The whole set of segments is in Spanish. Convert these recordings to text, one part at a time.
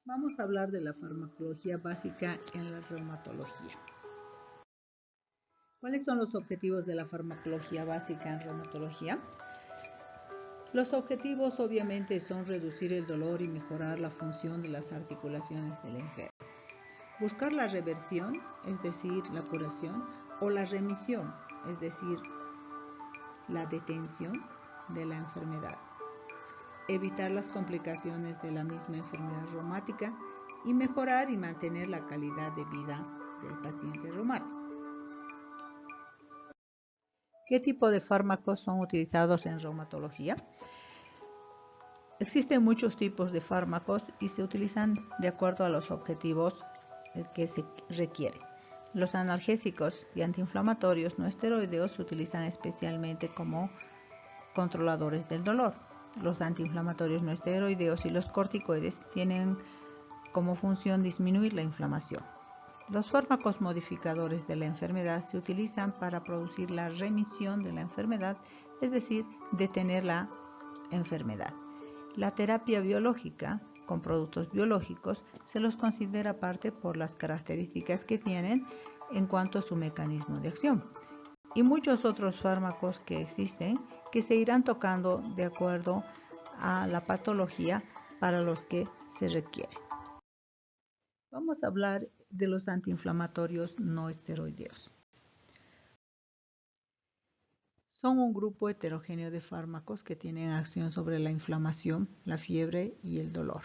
Vamos a hablar de la farmacología básica en la reumatología. ¿Cuáles son los objetivos de la farmacología básica en reumatología? Los objetivos obviamente son reducir el dolor y mejorar la función de las articulaciones del enfermo. Buscar la reversión, es decir, la curación, o la remisión, es decir, la detención de la enfermedad. Evitar las complicaciones de la misma enfermedad reumática y mejorar y mantener la calidad de vida del paciente reumático. ¿Qué tipo de fármacos son utilizados en reumatología? Existen muchos tipos de fármacos y se utilizan de acuerdo a los objetivos que se requieren. Los analgésicos y antiinflamatorios no esteroideos se utilizan especialmente como controladores del dolor. Los antiinflamatorios no esteroideos y los corticoides tienen como función disminuir la inflamación. Los fármacos modificadores de la enfermedad se utilizan para producir la remisión de la enfermedad, es decir, detener la enfermedad. La terapia biológica con productos biológicos se los considera aparte por las características que tienen en cuanto a su mecanismo de acción. Y muchos otros fármacos que existen que se irán tocando de acuerdo a la patología para los que se requieren. Vamos a hablar de los antiinflamatorios no esteroideos. Son un grupo heterogéneo de fármacos que tienen acción sobre la inflamación, la fiebre y el dolor.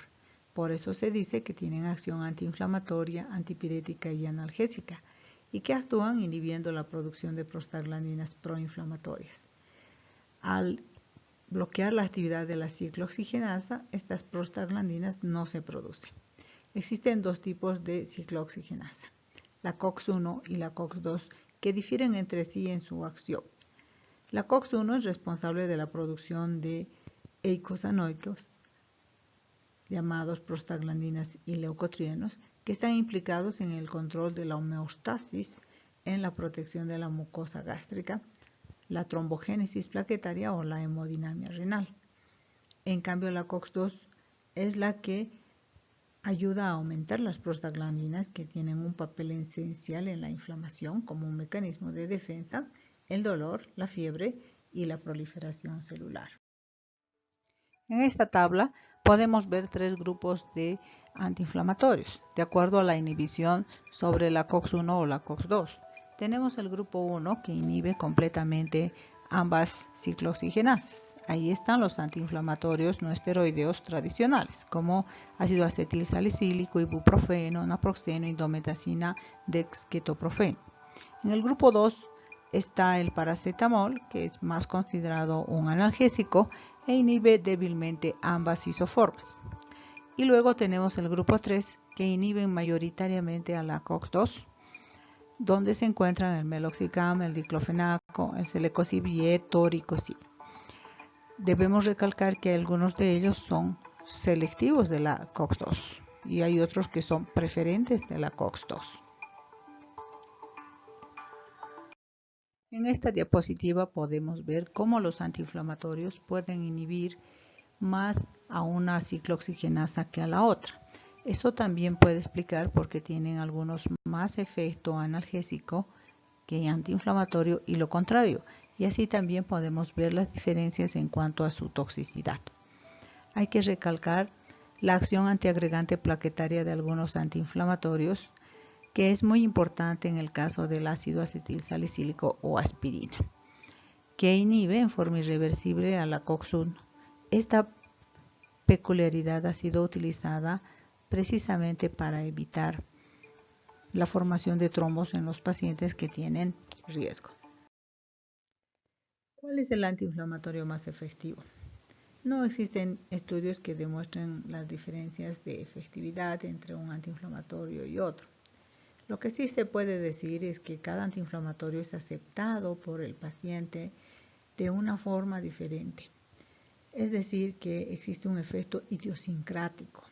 Por eso se dice que tienen acción antiinflamatoria, antipirética y analgésica, y que actúan inhibiendo la producción de prostaglandinas proinflamatorias. Al bloquear la actividad de la ciclooxigenasa, estas prostaglandinas no se producen. Existen dos tipos de ciclooxigenasa, la COX-1 y la COX-2, que difieren entre sí en su acción. La COX-1 es responsable de la producción de eicosanoicos, llamados prostaglandinas y leucotrienos, que están implicados en el control de la homeostasis, en la protección de la mucosa gástrica, la trombogénesis plaquetaria o la hemodinamia renal. En cambio, la COX-2 es la que ayuda a aumentar las prostaglandinas, que tienen un papel esencial en la inflamación como un mecanismo de defensa, el dolor, la fiebre y la proliferación celular. En esta tabla podemos ver tres grupos de antiinflamatorios, de acuerdo a la inhibición sobre la COX-1 o la COX-2. Tenemos el grupo 1 que inhibe completamente ambas ciclooxigenasas. Ahí están los antiinflamatorios no esteroideos tradicionales, como ácido acetil salicílico, ibuprofeno, naproxeno, indometacina, dexketoprofeno. En el grupo 2 está el paracetamol, que es más considerado un analgésico e inhibe débilmente ambas isoformas. Y luego tenemos el grupo 3, que inhiben mayoritariamente a la COX-2, donde se encuentran el meloxicam, el diclofenaco, el celecoxib y etoricoxib. Debemos recalcar que algunos de ellos son selectivos de la COX-2 y hay otros que son preferentes de la COX-2. En esta diapositiva podemos ver cómo los antiinflamatorios pueden inhibir más a una ciclooxigenasa que a la otra. Eso también puede explicar por qué tienen algunos más efecto analgésico que antiinflamatorio y lo contrario, y así también podemos ver las diferencias en cuanto a su toxicidad. Hay que recalcar la acción antiagregante plaquetaria de algunos antiinflamatorios, que es muy importante en el caso del ácido acetil salicílico o aspirina, que inhibe en forma irreversible a la COX-1. Esta peculiaridad ha sido utilizada precisamente para evitar la formación de trombos en los pacientes que tienen riesgo. ¿Cuál es el antiinflamatorio más efectivo? No existen estudios que demuestren las diferencias de efectividad entre un antiinflamatorio y otro. Lo que sí se puede decir es que cada antiinflamatorio es aceptado por el paciente de una forma diferente. Es decir, que existe un efecto idiosincrático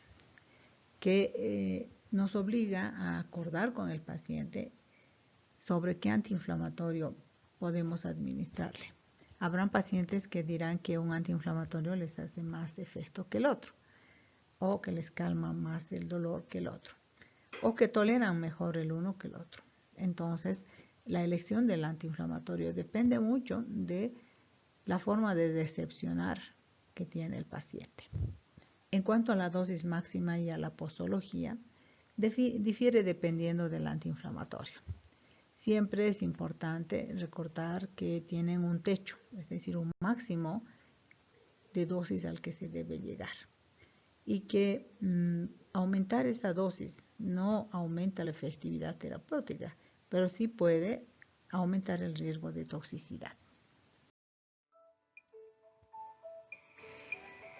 que nos obliga a acordar con el paciente sobre qué antiinflamatorio podemos administrarle. Habrán pacientes que dirán que un antiinflamatorio les hace más efecto que el otro. o que les calma más el dolor que el otro, o que toleran mejor el uno que el otro. Entonces, la elección del antiinflamatorio depende mucho de la forma de decepcionar que tiene el paciente. En cuanto a la dosis máxima y a la posología, difiere dependiendo del antiinflamatorio. Siempre es importante recordar que tienen un techo, es decir, un máximo de dosis al que se debe llegar. Y que aumentar esa dosis no aumenta la efectividad terapéutica, pero sí puede aumentar el riesgo de toxicidad.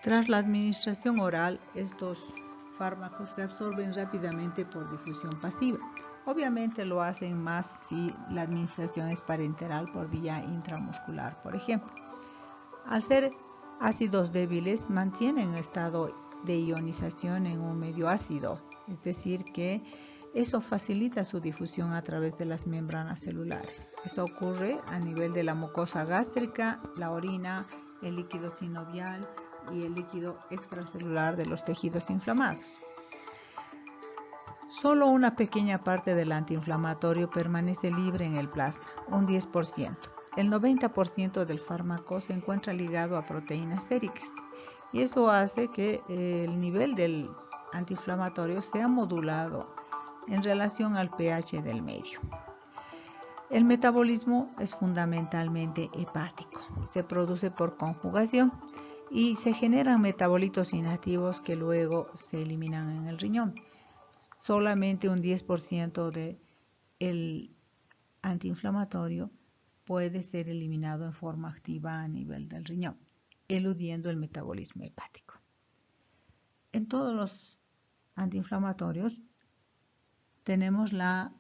Tras la administración oral, estos fármacos se absorben rápidamente por difusión pasiva. Obviamente lo hacen más si la administración es parenteral por vía intramuscular, por ejemplo. Al ser ácidos débiles, mantienen estado de ionización en un medio ácido, es decir, que eso facilita su difusión a través de las membranas celulares. Eso ocurre a nivel de la mucosa gástrica, la orina, el líquido sinovial y el líquido extracelular de los tejidos inflamados. Solo una pequeña parte del antiinflamatorio permanece libre en el plasma, un 10%. El 90% del fármaco se encuentra ligado a proteínas séricas y eso hace que el nivel del antiinflamatorio sea modulado en relación al pH del medio. El metabolismo es fundamentalmente hepático, se produce por conjugación y se generan metabolitos inactivos que luego se eliminan en el riñón. Solamente un 10% del antiinflamatorio puede ser eliminado en forma activa a nivel del riñón, eludiendo el metabolismo hepático. En todos los antiinflamatorios tenemos la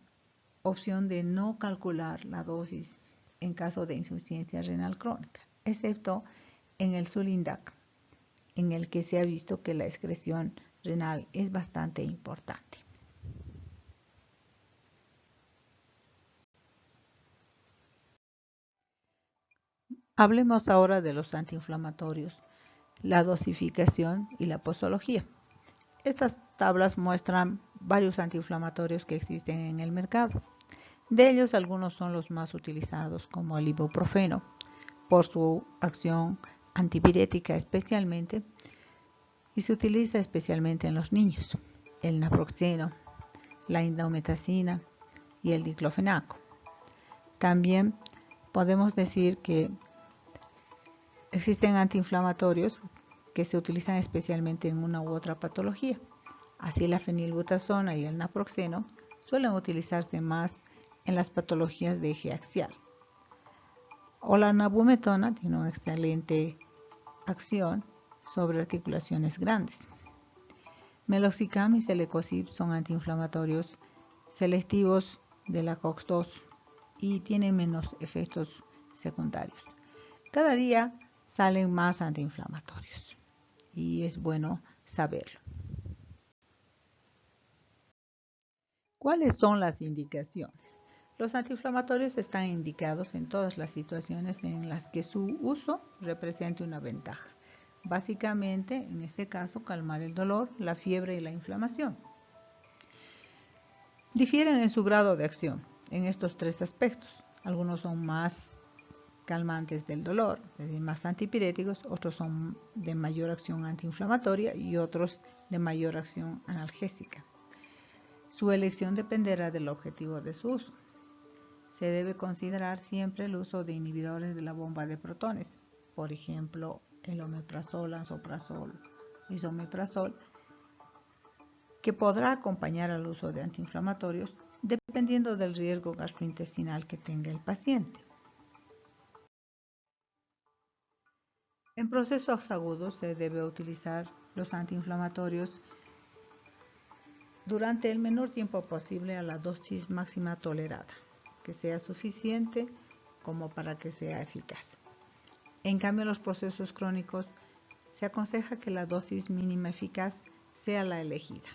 opción de no calcular la dosis en caso de insuficiencia renal crónica, excepto en el Sulindac, en el que se ha visto que la excreción renal es bastante importante. Hablemos ahora de los antiinflamatorios, la dosificación y la posología. Estas tablas muestran varios antiinflamatorios que existen en el mercado. De ellos, algunos son los más utilizados, como el ibuprofeno, por su acción antipirética especialmente, y se utiliza especialmente en los niños, el naproxeno, la indometacina y el diclofenaco. También podemos decir que existen antiinflamatorios que se utilizan especialmente en una u otra patología. Así la fenilbutazona y el naproxeno suelen utilizarse más en las patologías de eje axial. O la nabumetona tiene una excelente acción sobre articulaciones grandes. Meloxicam y Celecoxib son antiinflamatorios selectivos de la COX-2 y tienen menos efectos secundarios. Cada día salen más antiinflamatorios y es bueno saberlo. ¿Cuáles son las indicaciones? Los antiinflamatorios están indicados en todas las situaciones en las que su uso represente una ventaja. Básicamente, en este caso, calmar el dolor, la fiebre y la inflamación. Difieren en su grado de acción en estos tres aspectos. Algunos son más calmantes del dolor, es decir, más antipiréticos, otros son de mayor acción antiinflamatoria y otros de mayor acción analgésica. Su elección dependerá del objetivo de su uso. Se debe considerar siempre el uso de inhibidores de la bomba de protones, por ejemplo, el omeprazol, lansoprazol, esomeprazol, que podrá acompañar al uso de antiinflamatorios dependiendo del riesgo gastrointestinal que tenga el paciente. En procesos agudos se debe utilizar los antiinflamatorios durante el menor tiempo posible a la dosis máxima tolerada, que sea suficiente como para que sea eficaz. En cambio, en los procesos crónicos se aconseja que la dosis mínima eficaz sea la elegida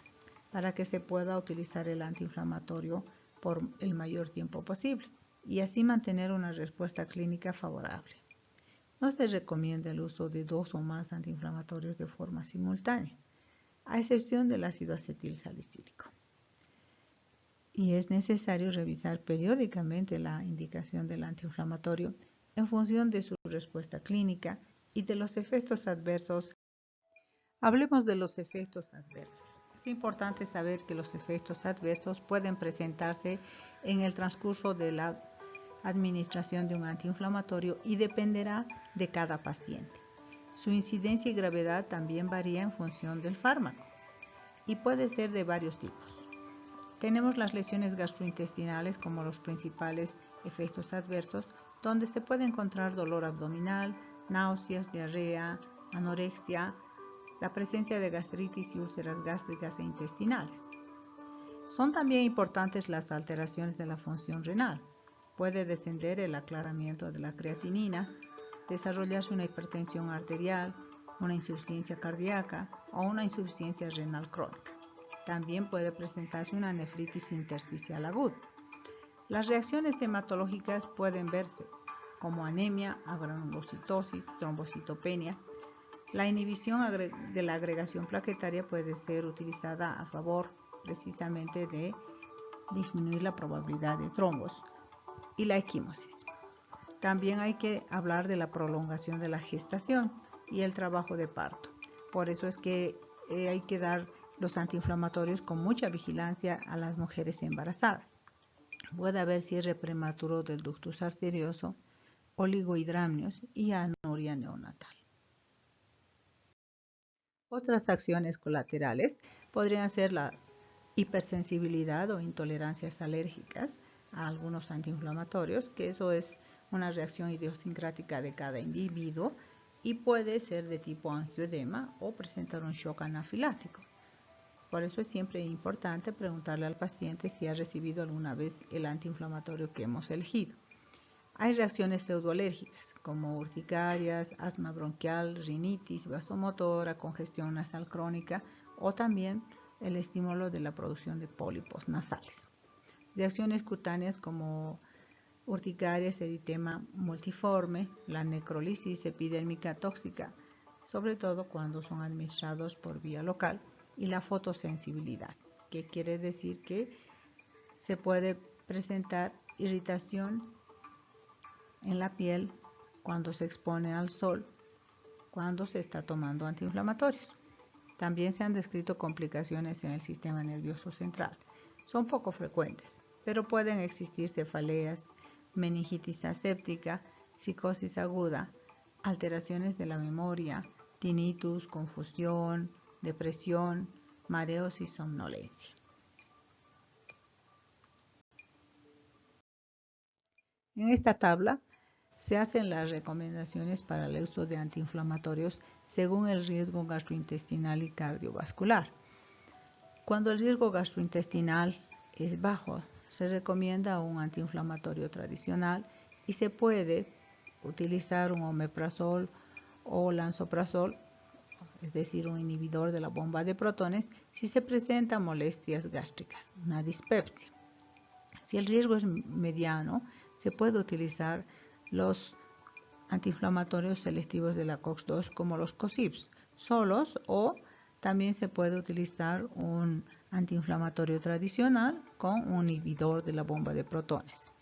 para que se pueda utilizar el antiinflamatorio por el mayor tiempo posible y así mantener una respuesta clínica favorable. No se recomienda el uso de 2 o más antiinflamatorios de forma simultánea. a excepción del ácido acetilsalicílico. Y es necesario revisar periódicamente la indicación del antiinflamatorio en función de su respuesta clínica y de los efectos adversos. Hablemos de los efectos adversos. Es importante saber que los efectos adversos pueden presentarse en el transcurso de la administración de un antiinflamatorio y dependerá de cada paciente. Su incidencia y gravedad también varía en función del fármaco y puede ser de varios tipos. Tenemos las lesiones gastrointestinales como los principales efectos adversos, donde se puede encontrar dolor abdominal, náuseas, diarrea, anorexia, la presencia de gastritis y úlceras gástricas e intestinales. Son también importantes las alteraciones de la función renal. Puede descender el aclaramiento de la creatinina, desarrollarse una hipertensión arterial, una insuficiencia cardíaca o una insuficiencia renal crónica. También puede presentarse una nefritis intersticial aguda. Las reacciones hematológicas pueden verse como anemia, agranulocitosis, trombocitopenia. La inhibición de la agregación plaquetaria puede ser utilizada a favor precisamente de disminuir la probabilidad de trombos y la equimosis. También hay que hablar de la prolongación de la gestación y el trabajo de parto. Por eso es que hay que dar los antiinflamatorios con mucha vigilancia a las mujeres embarazadas. Puede haber cierre prematuro del ductus arterioso, oligohidramnios y anuria neonatal. Otras acciones colaterales podrían ser la hipersensibilidad o intolerancias alérgicas a algunos antiinflamatorios, que eso es una reacción idiosincrática de cada individuo y puede ser de tipo angioedema o presentar un shock anafiláctico. Por eso es siempre importante preguntarle al paciente si ha recibido alguna vez el antiinflamatorio que hemos elegido. Hay reacciones pseudoalérgicas como urticarias, asma bronquial, rinitis vasomotora, congestión nasal crónica o también el estímulo de la producción de pólipos nasales. Reacciones cutáneas como urticarias, eritema multiforme, la necrolisis epidérmica tóxica, sobre todo cuando son administrados por vía local, y la fotosensibilidad, que quiere decir que se puede presentar irritación en la piel cuando se expone al sol, cuando se está tomando antiinflamatorios. También se han descrito complicaciones en el sistema nervioso central. Son poco frecuentes, pero pueden existir cefaleas, meningitis aséptica, psicosis aguda, alteraciones de la memoria, tinnitus, confusión, depresión, mareos y somnolencia. En esta tabla se hacen las recomendaciones para el uso de antiinflamatorios según el riesgo gastrointestinal y cardiovascular. Cuando el riesgo gastrointestinal es bajo, se recomienda un antiinflamatorio tradicional y se puede utilizar un omeprazol o lansoprazol, es decir, un inhibidor de la bomba de protones, si se presentan molestias gástricas, una dispepsia. Si el riesgo es mediano, se puede utilizar los antiinflamatorios selectivos de la COX-2 como los COSIBs solos, o también se puede utilizar un antiinflamatorio tradicional con un inhibidor de la bomba de protones.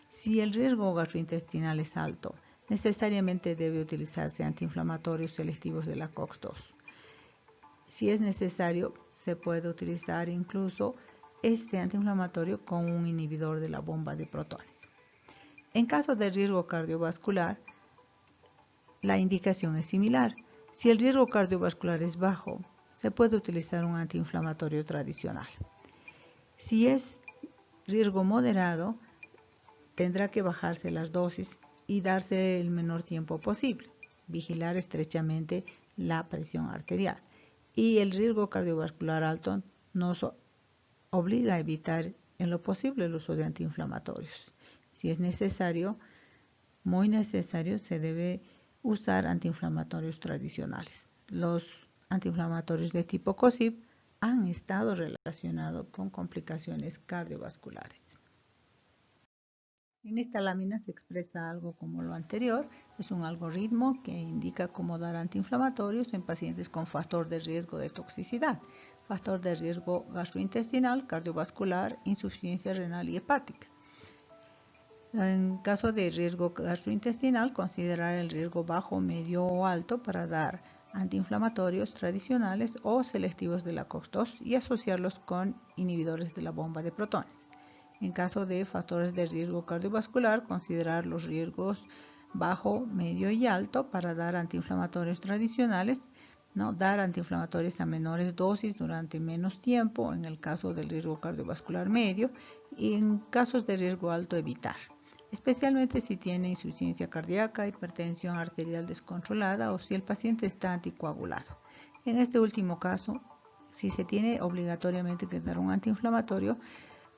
Si el riesgo gastrointestinal es alto, necesariamente debe utilizarse antiinflamatorios selectivos de la COX-2. Si es necesario, se puede utilizar incluso este antiinflamatorio con un inhibidor de la bomba de protones. En caso de riesgo cardiovascular, la indicación es similar. Si el riesgo cardiovascular es bajo, se puede utilizar un antiinflamatorio tradicional. Si es riesgo moderado, tendrá que bajarse las dosis y darse el menor tiempo posible. Vigilar estrechamente la presión arterial. Y el riesgo cardiovascular alto nos obliga a evitar en lo posible el uso de antiinflamatorios. Si es necesario, muy necesario, se debe usar antiinflamatorios tradicionales. Los antiinflamatorios de tipo COSIB han estado relacionados con complicaciones cardiovasculares. En esta lámina se expresa algo como lo anterior. Es un algoritmo que indica cómo dar antiinflamatorios en pacientes con factor de riesgo de toxicidad, factor de riesgo gastrointestinal, cardiovascular, insuficiencia renal y hepática. En caso de riesgo gastrointestinal, considerar el riesgo bajo, medio o alto para dar antiinflamatorios tradicionales o selectivos de la COX-2 y asociarlos con inhibidores de la bomba de protones. En caso de factores de riesgo cardiovascular, considerar los riesgos bajo, medio y alto para dar antiinflamatorios tradicionales, dar antiinflamatorios a menores dosis durante menos tiempo en el caso del riesgo cardiovascular medio y en casos de riesgo alto evitar, especialmente si tiene insuficiencia cardíaca, hipertensión arterial descontrolada o si el paciente está anticoagulado. En este último caso, si se tiene obligatoriamente que dar un antiinflamatorio,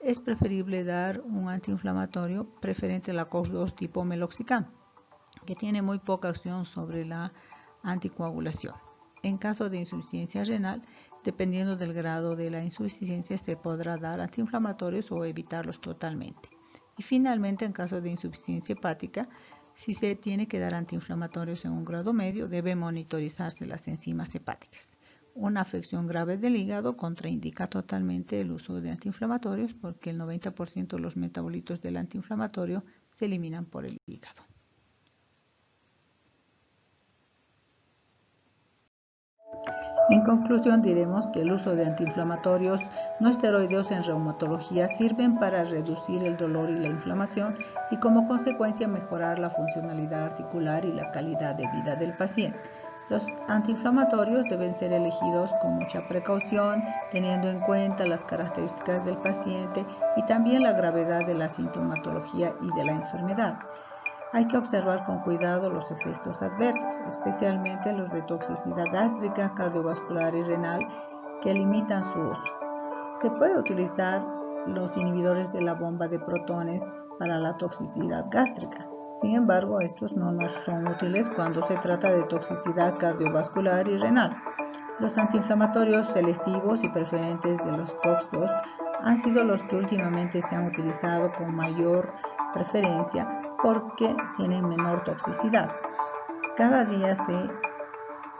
es preferible dar un antiinflamatorio preferente a la COX-2 tipo meloxicam, que tiene muy poca acción sobre la anticoagulación. En caso de insuficiencia renal, dependiendo del grado de la insuficiencia, se podrá dar antiinflamatorios o evitarlos totalmente. Y finalmente, en caso de insuficiencia hepática, si se tiene que dar antiinflamatorios en un grado medio, debe monitorizarse las enzimas hepáticas. Una afección grave del hígado contraindica totalmente el uso de antiinflamatorios porque el 90% de los metabolitos del antiinflamatorio se eliminan por el hígado. En conclusión, diremos que el uso de antiinflamatorios no esteroideos en reumatología sirven para reducir el dolor y la inflamación y como consecuencia mejorar la funcionalidad articular y la calidad de vida del paciente. Los antiinflamatorios deben ser elegidos con mucha precaución, teniendo en cuenta las características del paciente y también la gravedad de la sintomatología y de la enfermedad. Hay que observar con cuidado los efectos adversos, especialmente los de toxicidad gástrica, cardiovascular y renal, que limitan su uso. Se puede utilizar los inhibidores de la bomba de protones para la toxicidad gástrica. Sin embargo, estos no nos son útiles cuando se trata de toxicidad cardiovascular y renal. Los antiinflamatorios selectivos y preferentes de los COX-2 han sido los que últimamente se han utilizado con mayor preferencia porque tienen menor toxicidad. Cada día se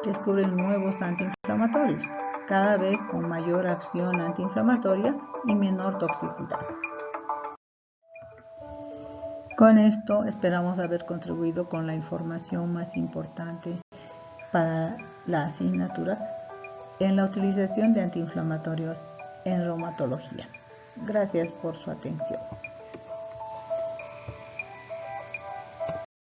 descubren nuevos antiinflamatorios, cada vez con mayor acción antiinflamatoria y menor toxicidad. Con esto esperamos haber contribuido con la información más importante para la asignatura en la utilización de antiinflamatorios en reumatología. Gracias por su atención.